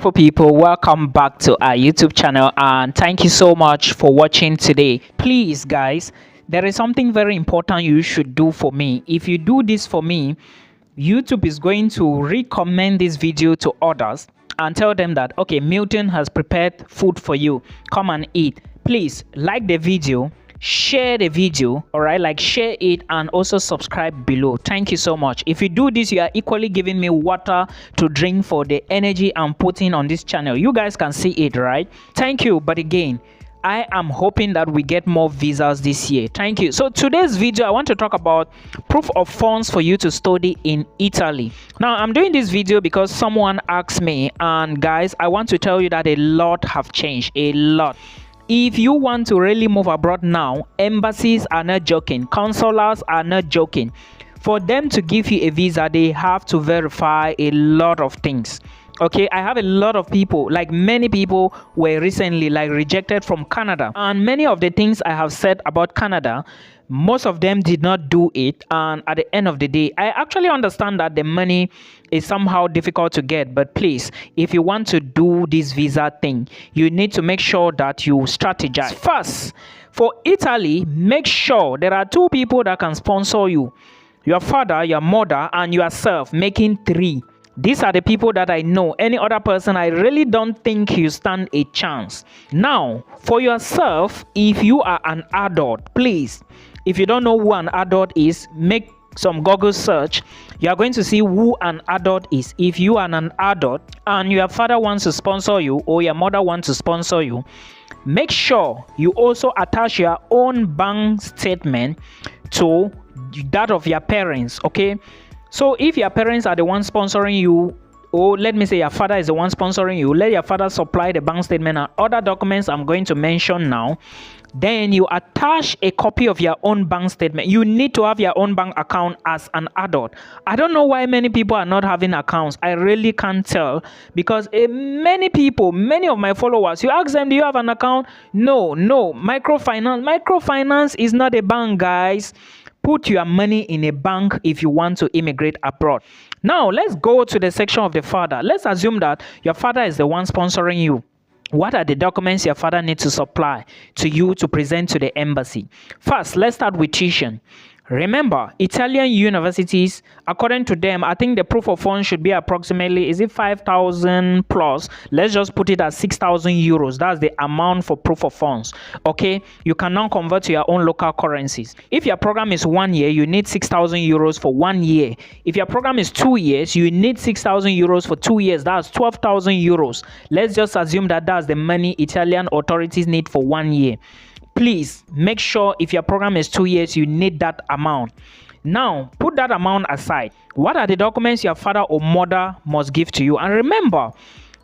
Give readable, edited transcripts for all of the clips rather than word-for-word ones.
For people, welcome back to our YouTube channel and thank you so much for watching today. Please guys, there is something very important you should do for me. If you do this for me, YouTube is going to recommend this video to others and tell them that okay, Milton has prepared food for you, come and eat. Please like the video, share the video, all right, like share it, and also subscribe below. Thank you so much. If you do this, you are equally giving me water to drink for the energy I'm putting on this channel. You guys can see it, right? Thank you. But again, I am hoping that we get more visas this year. Thank you. So today's video, I want to talk about proof of funds for you to study in Italy. Now I'm doing this video because someone asked me, and guys, I want to tell you that a lot have changed, a lot. If you want to really move abroad now, embassies are not joking, consulars are not joking. For them to give you a visa, they have to verify a lot of things. Okay, I have a lot of people, like many people were recently like rejected from Canada, and many of the things I have said about Canada, most of them did not do it. And at the end of the day, I actually understand that the money is somehow difficult to get, but please, if you want to do this visa thing, you need to make sure that you strategize. First, for Italy, make sure there are two people that can sponsor you: your father, your mother, and yourself, making three. These are the people that I know. Any other person, I really don't think you stand a chance. Now, for yourself, if you are an adult, please, if you don't know who an adult is, make some Google search. You are going to see who an adult is. If you are an adult and your father wants to sponsor you or your mother wants to sponsor you, make sure you also attach your own bank statement to that of your parents, okay? So if your parents are the ones sponsoring you, or let me say your father is the one sponsoring you, let your father supply the bank statement and other documents I'm going to mention now. Then you attach a copy of your own bank statement. You need to have your own bank account as an adult. I don't know why many people are not having accounts. I really can't tell, because many people, many of my followers, you ask them, do you have an account? No. Microfinance is not a bank, guys. Put your money in a bank if you want to immigrate abroad. Now let's go to the section of the father. Let's assume that your father is the one sponsoring you. What are the documents your father needs to supply to you to present to the embassy? First, let's start with tuition. Remember, Italian universities, according to them, I think the proof of funds should be approximately, is it 5,000 plus? Let's just put it at 6,000 euros. That's the amount for proof of funds. Okay, you can now convert to your own local currencies. If your program is 1 year, you need 6,000 euros for 1 year. If your program is 2 years, you need 6,000 euros for 2 years. That's 12,000 euros. Let's just assume that that's the money Italian authorities need for 1 year. Please make sure if your program is 2 years, you need that amount. Now, put that amount aside. What are the documents your father or mother must give to you? And remember,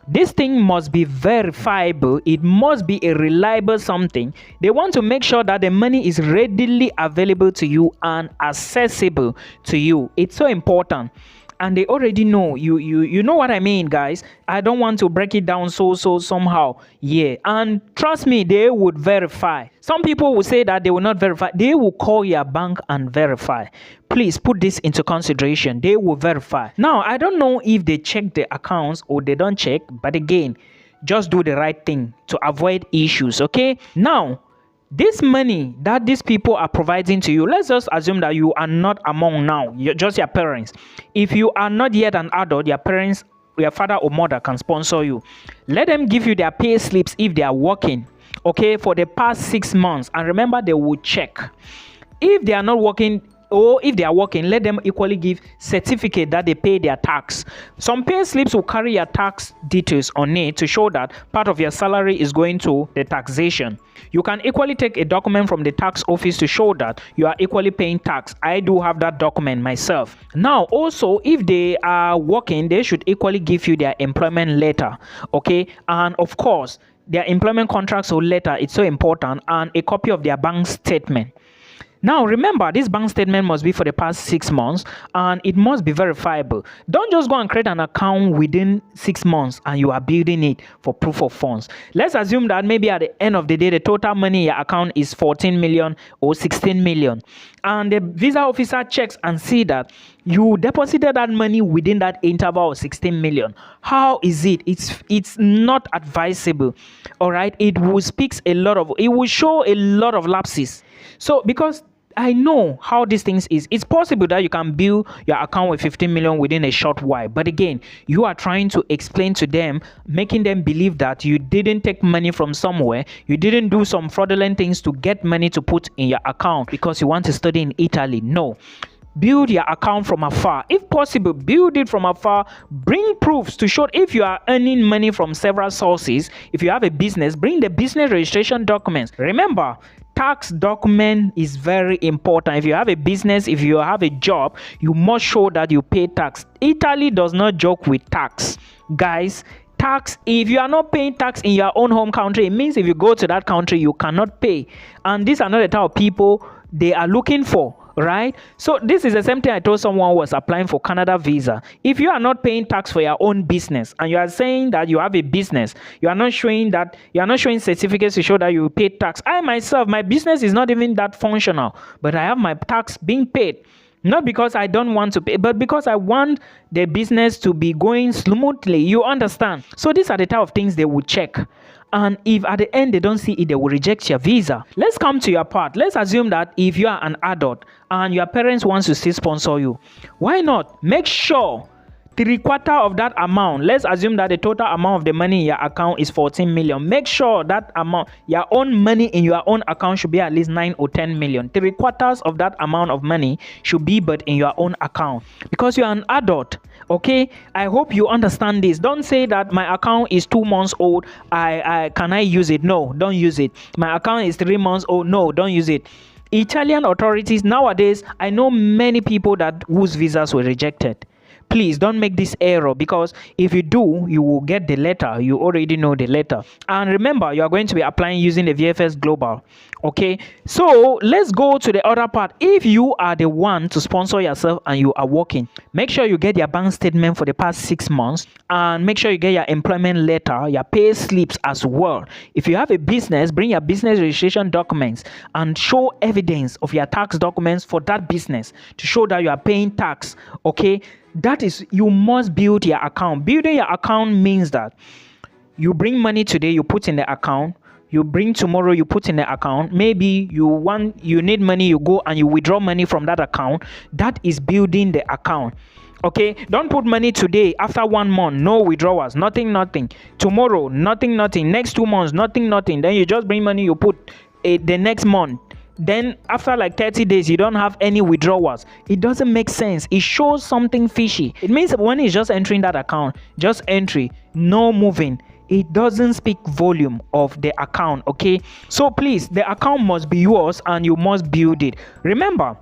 this thing must be verifiable. It must be a reliable something. They want to make sure that the money is readily available to you and accessible to you. It's so important. And they already know you know what I mean, guys. I don't want to break it down so somehow. Yeah, and trust me, they would verify. Some people will say that they will not verify. They will call your bank and verify. Please put this into consideration. They will verify. Now, I don't know if they check the accounts or they don't check, but again, just do the right thing to avoid issues. Okay, now this money that these people are providing to you, let's just assume that you are not among now, you're just your parents. If you are not yet an adult, your parents, your father or mother can sponsor you. Let them give you their pay slips if they are working, okay, for the past 6 months. And remember, they will check. If they are not working, or if they are working, let them equally give certificate that they pay their tax. Some pay slips will carry your tax details on it to show that part of your salary is going to the taxation. You can equally take a document from the tax office to show that you are equally paying tax. I do have that document myself. Now, also, if they are working, they should equally give you their employment letter, okay? And of course, their employment contracts or letter, it's so important, and a copy of their bank statement. Now, remember, this bank statement must be for the past 6 months and it must be verifiable. Don't just go and create an account within 6 months and you are building it for proof of funds. Let's assume that maybe at the end of the day, the total money in your account is 14 million or 16 million. And the visa officer checks and see that you deposited that money within that interval of 16 million. How is it? It's not advisable. All right, it will show a lot of lapses. So because I know how these things is. It's possible that you can build your account with 15 million within a short while. But again, you are trying to explain to them, making them believe that you didn't take money from somewhere. You didn't do some fraudulent things to get money to put in your account because you want to study in Italy. No. Build your account from afar. If possible, build it from afar. Bring proofs to show if you are earning money from several sources. If you have a business, bring the business registration documents. Remember, tax document is very important. If you have a business, if you have a job, you must show that you pay tax. Italy does not joke with tax, guys. Tax, if you are not paying tax in your own home country, it means if you go to that country, you cannot pay. And these are not the type of people they are looking for, right? So this is the same thing I told someone who was applying for Canada visa. If you are not paying tax for your own business and you are saying that you have a business, you are not showing certificates to show that you pay tax. I myself, my business is not even that functional, but I have my tax being paid. Not because I don't want to pay, but because I want the business to be going smoothly. You understand? So these are the type of things they will check. And if at the end they don't see it, they will reject your visa. Let's come to your part. Let's assume that if you are an adult and your parents want to still sponsor you, why not make sure 3/4 of that amount, let's assume that the total amount of the money in your account is 14 million. Make sure that amount, your own money in your own account should be at least 9 or 10 million. 3/4 of that amount of money should be but in your own account because you are an adult. Okay, I hope you understand this. Don't say that my account is 2 months old. Can I use it? No, don't use it. My account is 3 months old. No, don't use it. Italian authorities nowadays, I know many people whose visas were rejected. Please don't make this error, because if you do, you will get the letter. You already know the letter. And remember, you are going to be applying using the VFS Global. Okay, so let's go to the other part. If you are the one to sponsor yourself and you are working, make sure you get your bank statement for the past 6 months, and make sure you get your employment letter, your pay slips as well. If you have a business, bring your business registration documents and show evidence of your tax documents for that business to show that you are paying tax. Okay, that is, you must build your account. Building your account means that you bring money today, you put in the account. You bring tomorrow, you put in the account. Maybe you need money, you go and you withdraw money from that account. That is building the account. Okay, don't put money today. After 1 month, no withdrawals, nothing. Tomorrow, nothing. Next 2 months, nothing. Then you just bring money, you put the next month. Then after like 30 days, you don't have any withdrawals. It doesn't make sense. It shows something fishy. It means when it's just entering that account, just entry, no moving, it doesn't speak volume of the account. Okay, so please, the account must be yours and you must build it. Remember,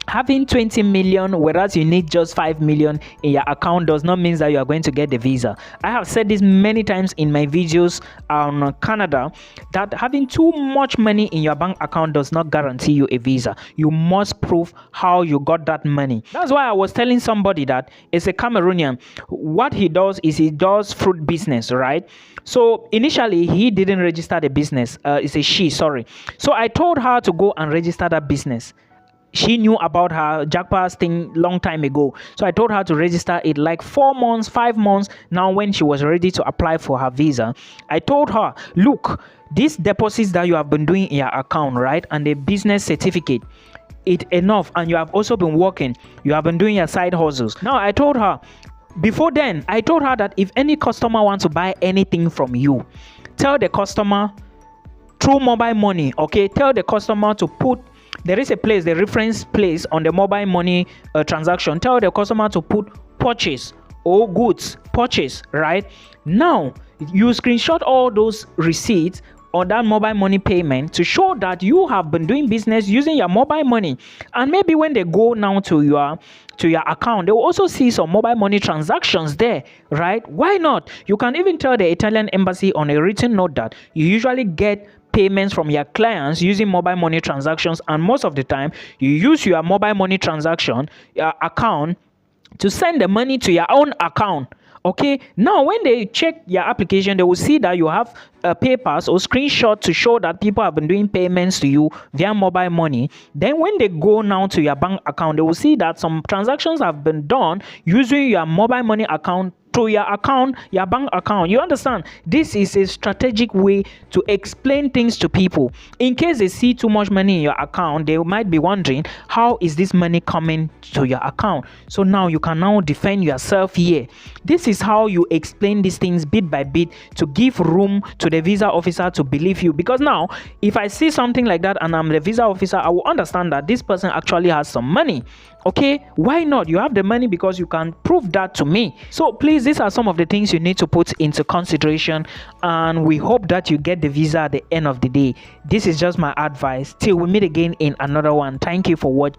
having 20 million whereas you need just 5 million in your account does not mean that you are going to get the visa. I have said this many times in my videos on Canada, that having too much money in your bank account does not guarantee you a visa. You must prove how you got that money. That's why I was telling somebody that it's a Cameroonian. What he does is he does fruit business, right? So initially he didn't register the business. It's a she, sorry. So I told her to go and register that business. She knew about her jackpot thing long time ago. So I told her to register it like 4 months, 5 months. Now when she was ready to apply for her visa, I told her, look, these deposits that you have been doing in your account, right, and the business certificate, it's enough. And you have also been working. You have been doing your side hustles. Now I told her, before then, I told her that if any customer wants to buy anything from you, tell the customer through mobile money, okay, tell the customer to put, there is a place, the reference place on the mobile money transaction. Tell the customer to put purchase or goods purchase, right? Now, you screenshot all those receipts on that mobile money payment to show that you have been doing business using your mobile money. And maybe when they go now to your account, they will also see some mobile money transactions there, right? Why not? You can even tell the Italian embassy on a written note that you usually get payments from your clients using mobile money transactions, and most of the time you use your mobile money transaction account to send the money to your own account. Okay, now when they check your application, they will see that you have papers or screenshot to show that people have been doing payments to you via mobile money. Then when they go now to your bank account, they will see that some transactions have been done using your mobile money account to your account, your bank account. You understand? This is a strategic way to explain things to people. In case they see too much money in your account, they might be wondering, how is this money coming to your account? So now you can now defend yourself here. This is how you explain these things bit by bit to give room to the visa officer to believe you. Because now, if I see something like that and I'm the visa officer, I will understand that this person actually has some money. Okay, why not? You have the money because you can prove that to me. So please, these are some of the things you need to put into consideration, and we hope that you get the visa at the end of the day. This is just my advice. Till we meet again in another one. Thank you for watching.